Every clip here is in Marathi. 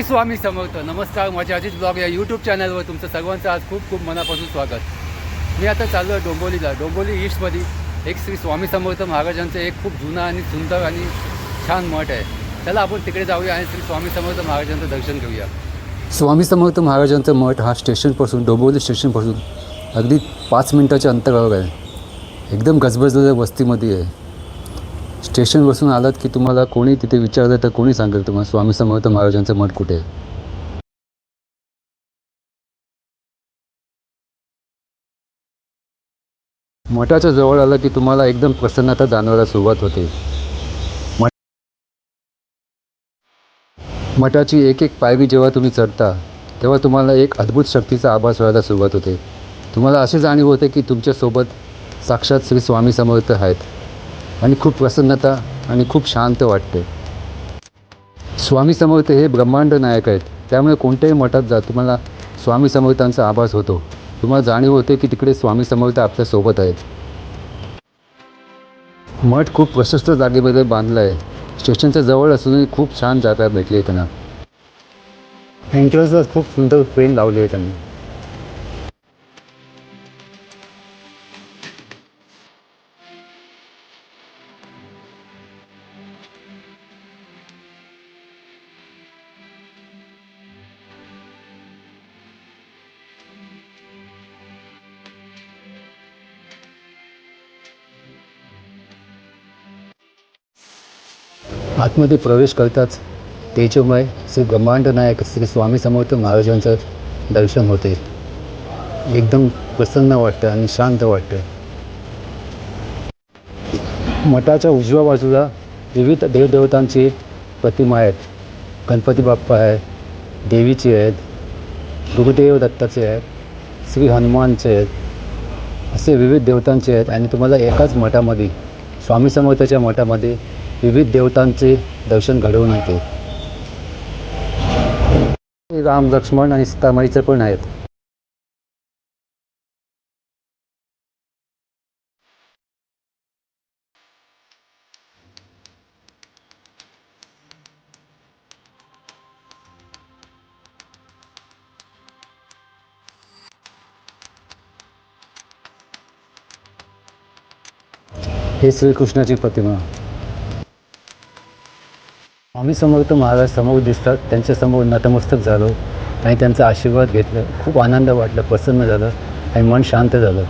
स्वामी समर्थ. नमस्कार, माझ्या अजित ब्लॉग या यूट्यूब चॅनलवर तुमचं सर्वांचं आज खूप खूप मनापासून स्वागत. मी आता चाललो आहे डोंबिवलीला. डोंबिवली ईस्टमध्ये एक श्री स्वामी समर्थ महाराजांचं एक खूप जुना आणि सुंदर आणि छान मठ आहे. चला आपण तिकडे जाऊया आणि श्री स्वामी समर्थ महाराजांचं दर्शन घेऊया. स्वामी समर्थ महाराजांचं मठ हा स्टेशनपासून, डोंबिवली स्टेशनपासून अगदी 5 मिनिटाच्या अंतरावर आहे. एकदम गजबजलेल्या वस्तीमध्ये आहे. स्टेशन बसून आलात की तुम्हाला कोणी तिथे विचारलं तर कोणी सांगेल तुम्हाला स्वामी समर्थ महाराजांचं मठ कुठे आहे. मठाच्या जवळ आलं की तुम्हाला एकदम प्रसन्नता जाणवायला सुरुवात होते. मठाची एक एक पायरी जेव्हा तुम्ही चढता तेव्हा तुम्हाला एक अद्भुत शक्तीचा आभास व्हायला सुरुवात होते. तुम्हाला असे जाणीव होते की तुमच्यासोबत साक्षात श्री स्वामी समर्थ आहेत आणि खूप प्रसन्नता आणि खूप शांत वाटते. स्वामी समर्थ हे ब्रह्मांड नायक आहेत, त्यामुळे कोणत्याही मठात जा तुम्हाला स्वामी समर्थांचा आभास होतो. तुम्हाला जाणीव होते की तिकडे स्वामी समर्थ आपल्यासोबत आहेत. मठ खूप प्रशस्त जागेमध्ये बांधला आहे. स्टेशनच्या जवळ असूनही खूप छान जागा भेटली आहे त्यांना. एंट्रन्सला खूप सुंदर फ्रेम लावली आहे त्यांनी. आतमध्ये प्रवेश करताच तेजोमय श्री ब्रह्मांड नायक श्री स्वामी समर्थ महाराजांचं दर्शन होते. एकदम प्रसन्न वाटतं आणि शांत वाटतं. मठाच्या उजव्या बाजूला विविध देवदेवतांची प्रतिमा आहेत. गणपती बाप्पा आहे, देवीची आहेत, गुरुदेव दत्ताचे आहेत, श्री हनुमानचे आहेत, असे विविध देवतांचे आहेत. आणि तुम्हाला एकाच मठामध्ये, स्वामी समर्थाच्या मठामध्ये विविध देवतांचे दर्शन घडवून येते. राम, लक्ष्मण आणि सीतामाईचे पण आहेत. हे श्रीकृष्णाची प्रतिमा. स्वामी समर्थ महाराज समोर दिसतात. त्यांच्यासमोर नतमस्तक झालो आणि त्यांचा आशीर्वाद घेतला. खूप आनंद वाटला, प्रसन्न झालं आणि मन शांत झालं.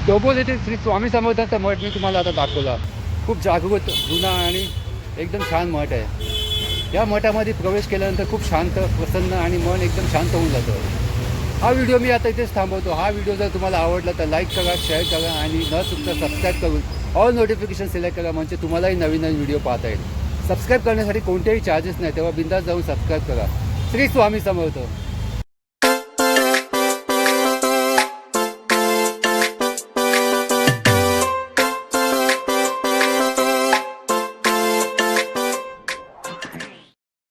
डोंबोली येथील श्री स्वामी समर्थांचा मठ मी तुम्हाला आता दाखवला. खूप जागृत, जुना आणि एकदम छान मठ आहे. या मठामध्ये प्रवेश केल्यानंतर खूप शांत, प्रसन्न आणि मन एकदम शांत होऊन जातं. हा व्हिडिओ मी आता इथेच थांबवतो. हा व्हिडिओ जर तुम्हाला आवडला तर लाईक करा, शेअर करा आणि न चुकता सबस्क्राईब करून ऑल नोटिफिकेशन सिलेक्ट करा, म्हणजे तुम्हालाही नवीन नवीन व्हिडिओ पाहता येईल. सबस्क्राईब करण्यासाठी कोणतेही चार्जेस नाही, तेव्हा बिंदास जाऊन सबस्क्राईब करा. श्री स्वामी समर्थ.